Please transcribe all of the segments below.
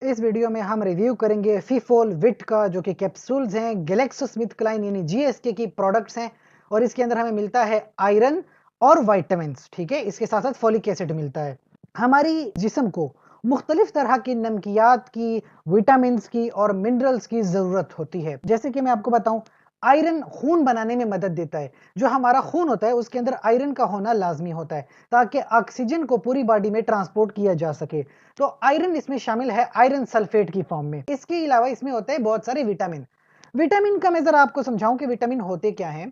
इस वीडियो में हम रिव्यू करेंगे फीफोल विट का, जो कि कैप्सूल्स हैं, ग्लेक्सोस्मिथक्लाइन यानी जीएसके की प्रोडक्ट्स हैं। और इसके अंदर हमें मिलता है आयरन और वाइटामिन्स, ठीक है। इसके साथ साथ फॉलिक एसिड मिलता है। हमारी जिस्म को मुख्तलिफ तरह की नमकियात की, विटामिन्स की और मिनरल्स की जरूरत होती है। जैसे कि मैं आपको बताऊं, आयरन खून बनाने में मदद देता है। जो हमारा खून होता है उसके अंदर आयरन का होना लाजमी होता है, ताकि ऑक्सीजन को पूरी बॉडी में ट्रांसपोर्ट किया जा सके। तो आयरन इसमें शामिल है आयरन सल्फेट की फॉर्म में। इसके अलावा इसमें होते हैं बहुत सारे विटामिन। विटामिन का मैं जरा आपको समझाऊं कि विटामिन होते क्या हैं।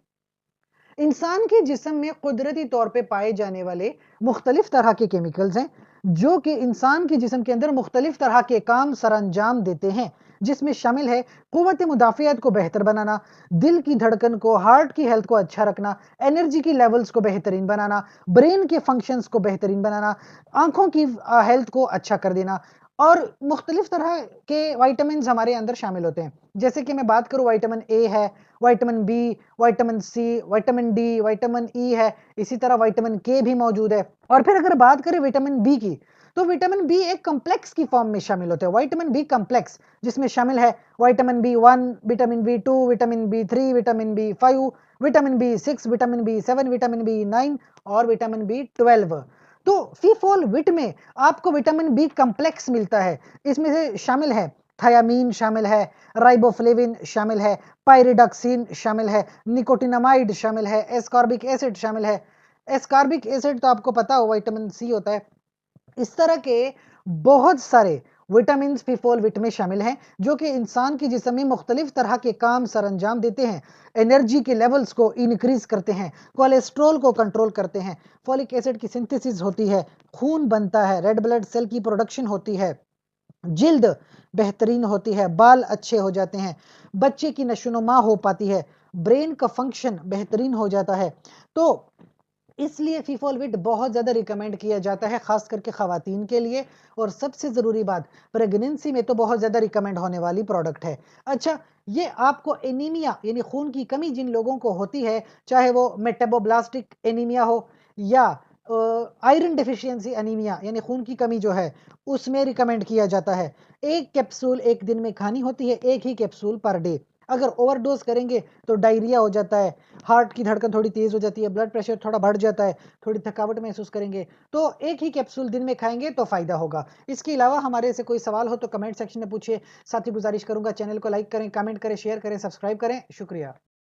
इंसान के जिस्म में कुदरती तौर पे पाए जाने वाले मुख्तलिफ तरह के केमिकल्स हैं, जो कि इंसान के जिस्म के अंदर मुख्तलिफ तरह के काम सरअंजाम देते हैं, जिसमें शामिल है कुव्वत मुदाफ़ियत को बेहतर बनाना, दिल की धड़कन को, हार्ट की हेल्थ को अच्छा रखना, एनर्जी की लेवल्स को बेहतरीन बनाना, ब्रेन के फंक्शंस को बेहतरीन बनाना, आंखों की हेल्थ को अच्छा कर देना। और मुख्तलिफ तरह के वाइटामिन हमारे अंदर शामिल होते हैं। जैसे कि मैं बात करूं, विटामिन ए है, vitamin B, vitamin C, vitamin D, vitamin E है। इसी तरह विटामिन के भी मौजूद है। और फिर अगर बात करें विटामिन बी की, तो विटामिन बी एक कम्प्लेक्स की फॉर्म में शामिल होते हैं, विटामिन बी कम्प्लेक्स, जिसमें शामिल है vitamin B one, vitamin B two, vitamin B three, vitamin B five, vitamin B six, vitamin B seven, vitamin B nine और विटामिन बी 12। तो फीफोल विट में आपको विटामिन बी कम्प्लेक्स मिलता है। इसमें से शामिल है थायामीन, शामिल है राइबोफ्लेविन, शामिल है पायरिडॉक्सिन, शामिल है निकोटिनामाइड, शामिल है एस्कॉर्बिक एसिड, शामिल है। एस्कॉर्बिक एसिड तो आपको पता हो विटामिन सी होता है। इस तरह के बहुत सारे विटामिन फीफोल विट में शामिल हैं, जो कि इंसान की जिस्म में मुख्तलिफ तरह के काम सरअंजाम देते हैं। एनर्जी के लेवल्स को इनक्रीज करते हैं, कोलेस्ट्रोल को कंट्रोल करते हैं, फॉलिक एसिड की सिंथेसिस होती है, खून बनता है, रेड ब्लड सेल की प्रोडक्शन होती है, जिल्द बेहतरीन होती है, बाल अच्छे हो जाते हैं, बच्चे की नशोनुमा हो पाती है, ब्रेन का फंक्शन बेहतरीन हो जाता है। तो इसलिए फीफोलविट बहुत ज़्यादा रिकमेंड किया जाता है, खास करके खवातीन के लिए। और सबसे ज़रूरी बात, प्रेगनेंसी में तो बहुत ज़्यादा रिकमेंड होने वाली प्रोडक्ट है। अच्छा, ये आपको एनीमिया यानी खून की कमी जिन लोगों को होती है, चाहे वो मेटाबोब्लास्टिक एनीमिया हो या आयरन डिफिशियंसी एनीमिया यानी खून की कमी जो है, उसमें रिकमेंड किया जाता है। एक कैप्सूल एक दिन में खानी होती है, एक ही कैप्सूल पर डे। अगर ओवरडोज करेंगे तो डायरिया हो जाता है, हार्ट की धड़कन थोड़ी तेज हो जाती है, ब्लड प्रेशर थोड़ा बढ़ जाता है, थोड़ी थकावट महसूस करेंगे। तो एक ही कैप्सूल दिन में खाएंगे तो फायदा होगा। इसके अलावा हमारे से कोई सवाल हो तो कमेंट सेक्शन में पूछिए। साथ ही गुजारिश करूंगा, चैनल को लाइक करें, कमेंट करें, शेयर करें, सब्सक्राइब करें। शुक्रिया।